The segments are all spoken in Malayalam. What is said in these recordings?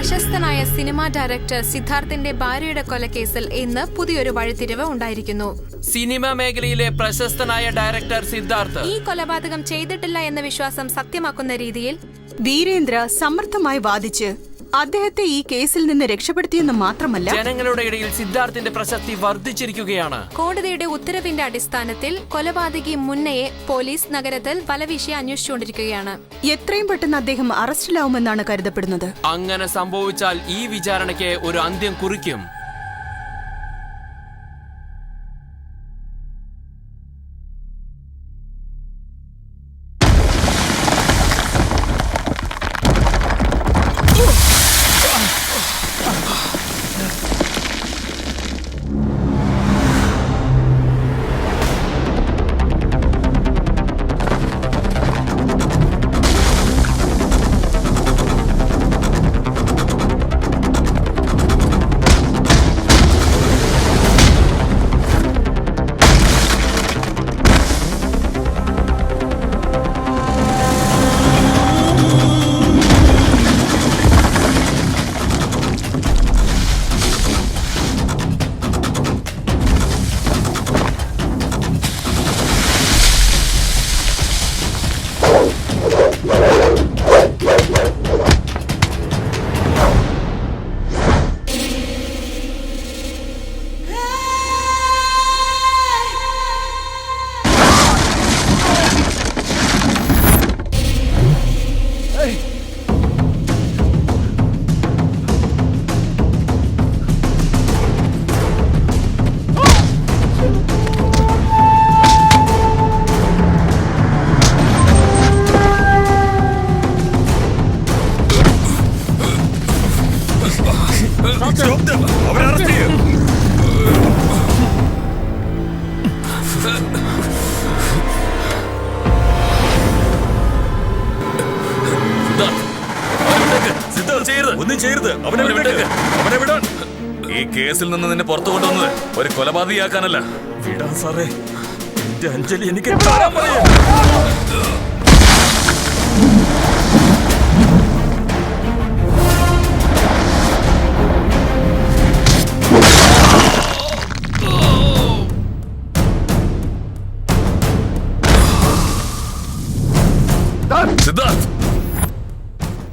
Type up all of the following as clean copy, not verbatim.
പ്രശസ്തനായ സിനിമാ ഡയറക്ടർ സിദ്ധാർത്ഥിന്റെ ഭാര്യയുടെ കൊലക്കേസിൽ ഇന്ന് പുതിയൊരു വഴിത്തിരിവ് ഉണ്ടായിരിക്കുന്നു. സിനിമാ മേഖലയിലെ പ്രശസ്തനായ ഡയറക്ടർ സിദ്ധാർത്ഥ് ഈ കൊലപാതകം ചെയ്തിട്ടില്ല എന്ന വിശ്വാസം സത്യമാക്കുന്ന രീതിയിൽ വീരേന്ദ്ര സമർത്ഥമായി വാദിച്ച് അദ്ദേഹത്തെ ഈ കേസിൽ നിന്ന് രക്ഷപ്പെടുത്തിയെന്ന് മാത്രമല്ല, ജനങ്ങളുടെ ഇടയിൽ സിദ്ധാർത്ഥിന്റെ പ്രശസ്തി വർദ്ധിച്ചിരിക്കുകയാണ്. കോടതിയുടെ ഉത്തരവിന്റെ അടിസ്ഥാനത്തിൽ കൊലപാതകി മുന്നയെ പോലീസ് നഗരത്തിൽ വലവീശി അന്വേഷിച്ചുകൊണ്ടിരിക്കുകയാണ്. എത്രയും പെട്ടെന്ന് അദ്ദേഹം അറസ്റ്റിലാവുമെന്നാണ് കരുതപ്പെടുന്നത്. അങ്ങനെ സംഭവിച്ചാൽ ഈ വിചാരണയ്ക്ക് ഒരു അന്ത്യം കുറിക്കും. ഈ കേസിൽ നിന്ന് നിന്നെ പുറത്തു കൊണ്ടുവന്നത് ഒരു കൊലപാതകയാക്കാനല്ല. വിടാൻ സാറേ, എന്റെ അഞ്ജലി എനിക്ക് തരാൻ പറയൂ. സിദ്ധാർത്ഥ്,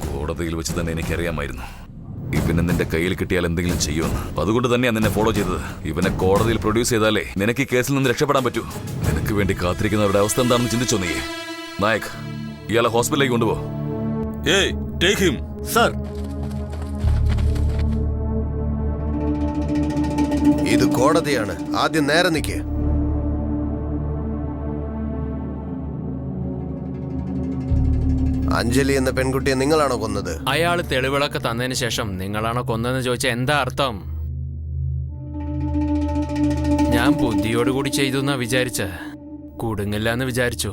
കോടതിയിൽ വെച്ച് തന്നെ എനിക്കറിയാമായിരുന്നു ഇവനെ നിന്റെ കയ്യിൽ കിട്ടിയാൽ എന്തെങ്കിലും ചെയ്യുമെന്ന്. അതുകൊണ്ട് തന്നെയാണ് നിന്നെ ഫോളോ ചെയ്തത്. ഇവനെ കോടതിയിൽ പ്രൊഡ്യൂസ് ചെയ്താലേ നിനക്ക് ഈ കേസിൽ നിന്ന് രക്ഷപ്പെടാൻ പറ്റൂ. നിനക്ക് വേണ്ടി കാത്തിരിക്കുന്നവരുടെ അവസ്ഥ എന്താണെന്ന് ചിന്തിച്ചോ നീ? നായക്, ഇയാളെ ഹോസ്പിറ്റലിലേക്ക് കൊണ്ടുപോ. ഏയ്, ടേക്ക് ഹിം. സർ, ഇത് കോടതിയാണ്. ആദ്യം നേരെ നിൽക്ക്. അഞ്ജലി എന്ന പെൺകുട്ടിയെ നിങ്ങളാണോ കൊന്നത്? അയാൾ തെളിവുകളൊക്കെ തന്നതിന് ശേഷം നിങ്ങളാണോ കൊന്നതെന്ന് ചോദിച്ചാൽ എന്താ അർത്ഥം? ഞാൻ ബുദ്ധിയോടുകൂടി ചെയ്തു എന്നാ വിചാരിച്ച, കുടുങ്ങില്ല എന്ന് വിചാരിച്ചു.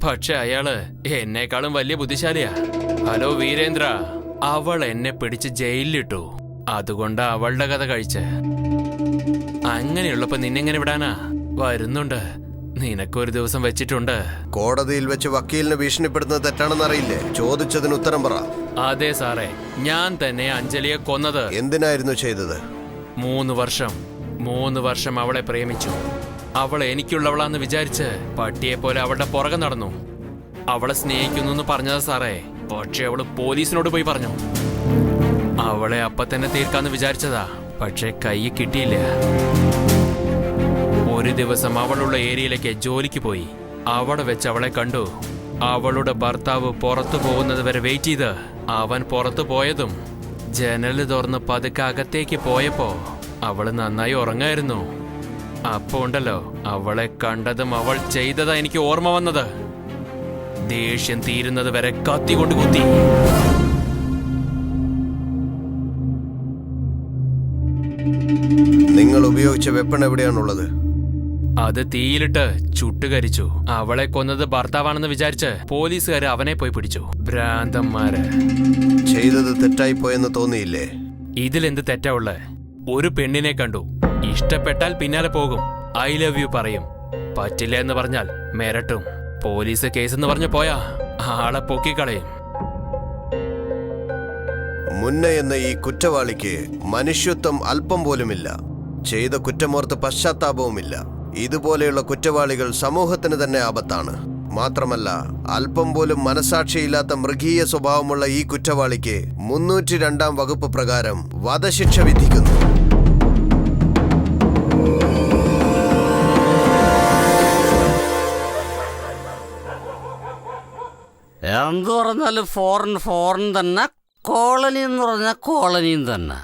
പക്ഷെ അയാള് എന്നെക്കാളും വലിയ ബുദ്ധിശാലിയാ. ഹലോ വീരേന്ദ്ര, അവൾ എന്നെ പിടിച്ച് ജയിലിലിട്ടു. അതുകൊണ്ടാ അവളുടെ കഥ കഴിച്ച്. അങ്ങനെയുള്ളപ്പോ നിന്നെങ്ങനെ വിടാനാ? വരുന്നുണ്ട്, നിനക്കൊരു ദിവസം വെച്ചിട്ടുണ്ട്. കോടതിയിൽ വെച്ച് വക്കീലിനെ ഭീഷണിപ്പെടുന്നത് തെറ്റാണെന്നറിയില്ലേ? ചോദിച്ചതിന് ഉത്തരം പറ. അതെ സാറേ, ഞാൻ തന്നെ അഞ്ജലിയെ കൊന്നത്. എന്തിനായിരുന്നു ചെയ്തത്? 3 വർഷം അവളെ പ്രേമിച്ചു. അവൾ എനിക്കുള്ളവളാന്ന് വിചാരിച്ച് പട്ടിയെ പോലെ അവളുടെ പുറകെ നടന്നു. അവളെ സ്നേഹിക്കുന്നു പറഞ്ഞതാ സാറേ. പക്ഷെ അവള് പോലീസിനോട് പോയി പറഞ്ഞു. അവളെ അപ്പൊ തന്നെ തീർക്കാന്ന് വിചാരിച്ചതാ. പക്ഷെ കൈ കിട്ടിയില്ല. ഒരു ദിവസം അവളുള്ള ഏരിയയിലേക്ക് ജോലിക്ക് പോയി. അവിടെ വെച്ച് അവളെ കണ്ടു. അവളുടെ ഭർത്താവ് പുറത്തു പോകുന്നത് വരെ വെയിറ്റ് ചെയ്ത് അവൻ പുറത്തു പോയതും ജനല് തുറന്ന് പതുക്കെ അകത്തേക്ക് പോയപ്പോ അവള് നന്നായി ഉറങ്ങായിരുന്നു. അപ്പൊ ഉണ്ടല്ലോ, അവളെ കണ്ടതും അവൾ ചെയ്തതാ എനിക്ക് ഓർമ്മ വന്നത്. ദേഷ്യം തീരുന്നത് വരെ കത്തി കൊണ്ട് കുത്തി. നിങ്ങൾ ഉപയോഗിച്ച വെപ്പൺ എവിടെയാണുള്ളത്? അത് തീയിലിട്ട് ചുട്ടുകരിച്ചു. അവളെ കൊന്നത് ഭർത്താവാണെന്ന് വിചാരിച്ച് പോലീസുകാര് അവനെ പോയി പിടിച്ചു. ഭ്രാന്തന്മാര്. ചെയ്തത് തെറ്റായി പോയെന്ന് തോന്നിയില്ലേ? ഇതിലെന്ത് തെറ്റാ ഉള്ളേ? ഒരു പെണ്ണിനെ കണ്ടു, ഇഷ്ടപ്പെട്ടാൽ പിന്നാലെ പോകും, ഐ ലവ് യു പറയും. പറ്റില്ല എന്ന് പറഞ്ഞാൽ മിരട്ടും. പോലീസ് കേസെന്ന് പറഞ്ഞു പോയാ ആളെ പൊക്കിക്കളയും. മുന്ന എന്ന ഈ കുറ്റവാളിക്ക് മനുഷ്യത്വം അല്പം പോലുമില്ല. ചെയ്ത കുറ്റമോർത്ത് പശ്ചാത്താപവുമില്ല. ഇതുപോലെയുള്ള കുറ്റവാളികൾ സമൂഹത്തിന് തന്നെ ആപത്താണ്. മാത്രമല്ല, അല്പം പോലും മനസാക്ഷിയില്ലാത്ത മൃഗീയ സ്വഭാവമുള്ള ഈ കുറ്റവാളിക്ക് 302 വകുപ്പ് പ്രകാരം വധശിക്ഷ വിധിക്കുന്നു. എന്തു പറഞ്ഞാലും ഫോറിൻ തന്നെ, കോളനി എന്ന് പറഞ്ഞാൽ കോളനിയും തന്നെ.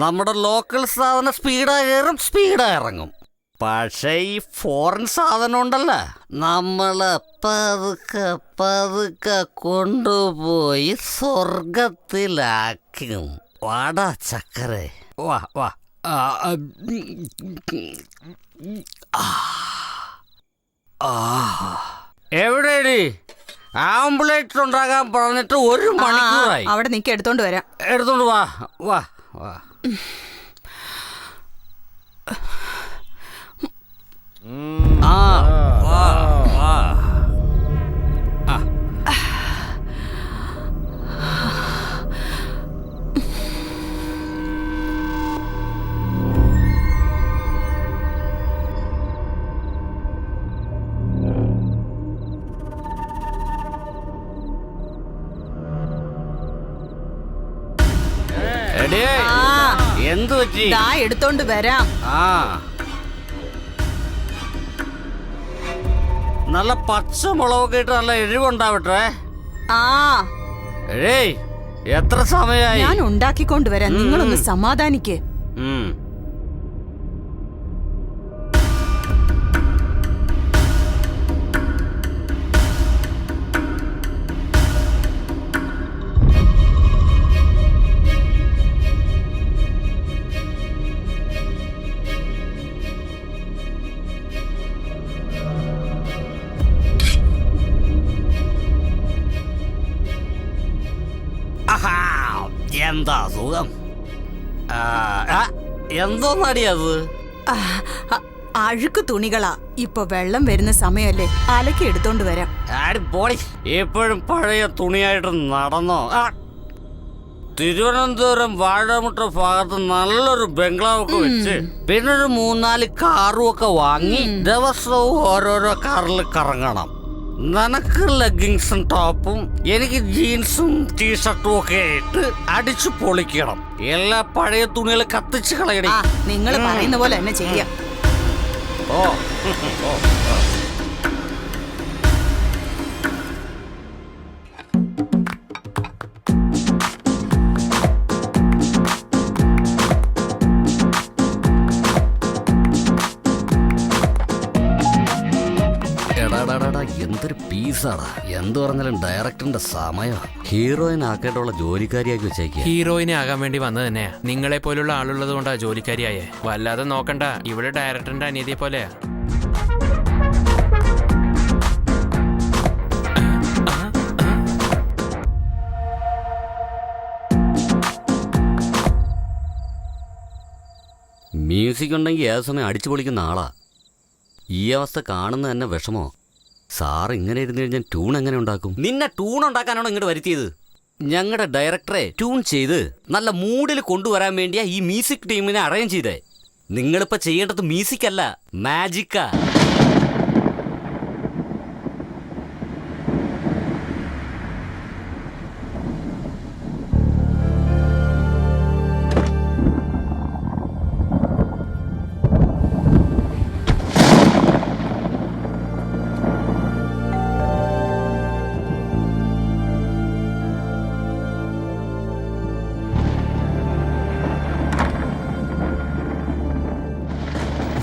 നമ്മുടെ ലോക്കൽ സാധനം സ്പീഡാ കയറും, സ്പീഡാ ഇറങ്ങും. പക്ഷേ ഈ ഫോറിൻ സാധനം ഉണ്ടല്ല, നമ്മളെ പതുക്കെ പതുക്കെ കൊണ്ടുപോയി സ്വർഗത്തിലാക്കും. വാടാ ചക്കരെ, വാ വാ. എവിടെയടി? ആംബുലൻസ് ഉണ്ടാകാൻ പറഞ്ഞിട്ട് 1 മണിക്കൂറായി. അവിടെ നിൽക്കി എടുത്തോണ്ട് വരാം. എടുത്തോണ്ട് വാ വാ വാ. ആ വാ വാ. എന്തു പറ്റി? എടുത്തോണ്ട് വരാം. ആ, നല്ല പച്ചമുളകൊക്കെ ഇട്ട് നല്ല എരിവുണ്ടാവട്ടെ. ആ ഏയ്, എത്ര സമയായി? ഞാൻ ഉണ്ടാക്കിക്കൊണ്ട് വരാം. നിങ്ങളൊന്ന് സമാധാനിക്ക്. എന്താ സുഖം? എന്തോ നടിയത്? അഴുക്ക് തുണികളാ. ഇപ്പൊ വെള്ളം വരുന്ന സമയല്ലേ, അലക്കി എടുത്തോണ്ട് വരാം. പോടി, എപ്പോഴും പഴയ തുണിയായിട്ട് നടന്നോ? തിരുവനന്തപുരം വാഴമുട്ട ഭാഗത്ത് നല്ലൊരു ബംഗ്ലാവൊക്കെ വെച്ച്, പിന്നെ ഒരു 3-4 കാറും ഒക്കെ വാങ്ങി ദിവസവും ഓരോരോ കാറിൽ കറങ്ങണം. നിനക്ക് ലെഗിങ്സും ടോപ്പും, എനിക്ക് ജീൻസും ടീഷർട്ടും ഒക്കെ ഇട്ട് അടിച്ചു പൊളിക്കണം. എല്ലാ പഴയ തുണികൾ കത്തിച്ച് കളയണേ. നിങ്ങൾ പറയുന്ന പോലെ തന്നെ ചെയ്യാം. ഓ എന്തൊരു പീസാടാ. എന്ത് പറഞ്ഞാലും ഡയറക്ടറിന്റെ സമയം. ഹീറോയിൻ ആക്കേണ്ടുള്ള ജോലിക്കാരിയാക്കി വെച്ചേക്കുക. ഹീറോയിനെ ആകാൻ വേണ്ടി വന്നത് തന്നെയാ. നിങ്ങളെ പോലുള്ള ആളുള്ളത് കൊണ്ടാ ജോലിക്കാരിയായേ. വല്ലാതെ നോക്കണ്ട, ഇവിടെ ഡയറക്ടറിന്റെ അനിയതിയെ പോലെയാ. മ്യൂസിക് ഉണ്ടെങ്കിൽ ഏത് സമയം അടിച്ചു പൊളിക്കുന്ന ആളാ. ഈ അവസ്ഥ കാണുന്ന തന്നെ വിഷമോ. സാർ ഇങ്ങനെ ഇരുന്ന് കഴിഞ്ഞാൽ ട്യൂൺ എങ്ങനെ ഉണ്ടാക്കും? നിന്നെ ട്യൂൺ ഉണ്ടാക്കാനാണോ ഇങ്ങോട്ട് വരുത്തിയത്? ഞങ്ങളുടെ ഡയറക്ടറെ ട്യൂൺ ചെയ്ത് നല്ല മൂഡിൽ കൊണ്ടുവരാൻ വേണ്ടിയാ ഈ മ്യൂസിക് ടീമിനെ അറേഞ്ച് ചെയ്തേ. നിങ്ങളിപ്പോൾ ചെയ്യേണ്ടത് മ്യൂസിക് അല്ല, മാജിക്കാ.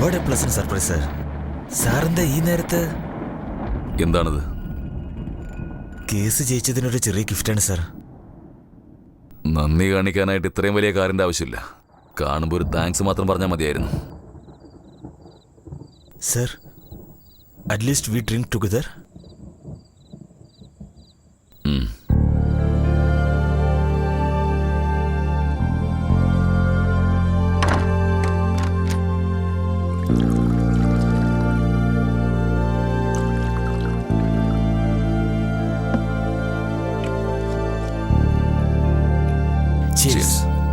What a pleasant surprise sir. സാറിന്റെ ഈ നേരത്ത്? എന്താണത്? കേസ് ജയിച്ചതിനൊരു ചെറിയ ഗിഫ്റ്റാണ് സർ. നന്ദി കാണിക്കാനായിട്ട് ഇത്രയും വലിയ കാറിന്റെ ആവശ്യമില്ല. കാണുമ്പോൾ ഒരു താങ്ക്സ് മാത്രം പറഞ്ഞാൽ മതിയായിരുന്നു. Sir, at least V drink together.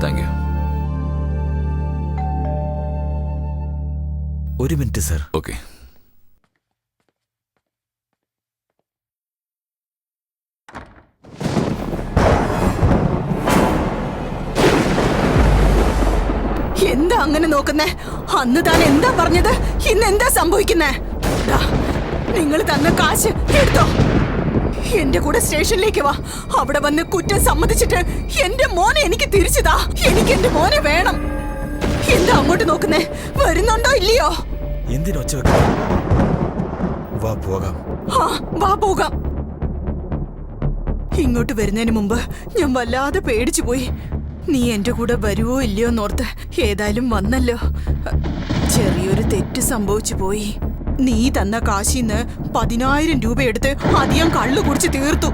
Thank you. ഒരു മിനിറ്റ് സർ. ഓക്കെ. എന്താ അങ്ങനെ നോക്കുന്നേ? അന്ന് താൻ എന്താ പറഞ്ഞത്? ഇന്ന് എന്താ സംഭവിക്കുന്നേ? നിങ്ങൾ തന്ന കാശ് എടുത്തോ. എന്റെ കൂടെ സ്റ്റേഷനിലേക്ക് വാ. അവിടെ വന്ന് കുറ്റം സമ്മതിച്ചിട്ട് എന്റെ മോനെ എനിക്ക് തിരിച്ചതാ. എനിക്ക് എന്റെ മോനെ വേണം. എന്താ അങ്ങോട്ട് നോക്കുന്നേ? വരുന്നുണ്ടോ ഇല്ലയോ? എന്തിനൊച്ച വെക്ക? വാ പോകാം. ആ വാ പോകാം. ഇങ്ങോട്ട് വരുന്നതിന് മുമ്പ് ഞാൻ വല്ലാതെ പേടിച്ചു പോയി. നീ എന്റെ കൂടെ വരുവോ ഇല്ലയോ എന്നോർത്ത്. ഏതായാലും വന്നല്ലോ. ചെറിയൊരു തെറ്റ് സംഭവിച്ചു പോയി. നീ തന്ന കാശിന്ന് 10,000 രൂപ എടുത്ത് അധികം കള്ളു കുടിച്ച് തീർത്തു.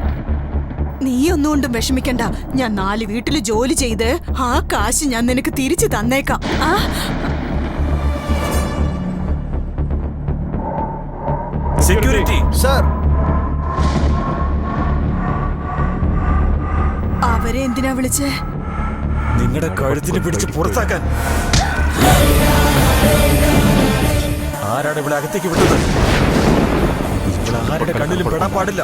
നീ ഒന്നുകൊണ്ടും വിഷമിക്കണ്ട. ഞാൻ 4 വീട്ടില് ജോലി ചെയ്ത് ആ കാശ് ഞാൻ നിനക്ക് തിരിച്ചു തന്നേക്കാം. ആ സെക്യൂരിറ്റി സർ, അവരെ എന്തിനാ വിളിച്ചേ? നിങ്ങളുടെ കഴുത്തിന് പിടിച്ച് പുറത്താക്കാൻ. ആരാണ് ഇവിടെ അകത്തേക്ക് വിട്ടത്? ഇവിടെ ആരുടെ കണ്ണിലും പെടാൻ പാടില്ല.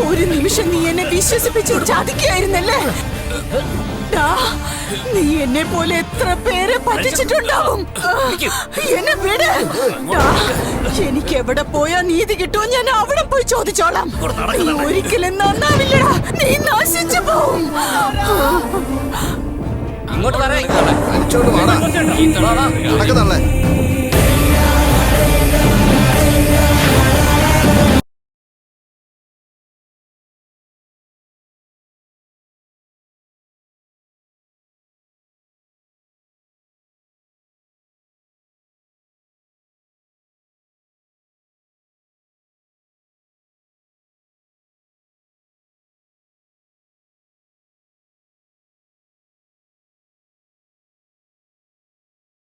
ഒരു നിമിഷം നീ എന്നെ വിശ്വസിപ്പിച്ച് ചതിക്കുകയായിരുന്നല്ലേ? നീ എന്നെ പോലെ എത്ര പേരെ പറ്റിച്ചിട്ടുണ്ടാവും. എന്നെ വിട്. എനിക്ക് എവിടെ പോയാ നീതി കിട്ടുമോ ഞാൻ അവിടെ പോയി ചോദിച്ചോളാം. നീ ഒരിക്കലും നന്നാവില്ലടാ. നീ നശിച്ചു പോവും. ഇങ്ങോട്ട് വരാ. അടിച്ചോണ്ട് വാടാ. നടക്ക് തള്ളേ.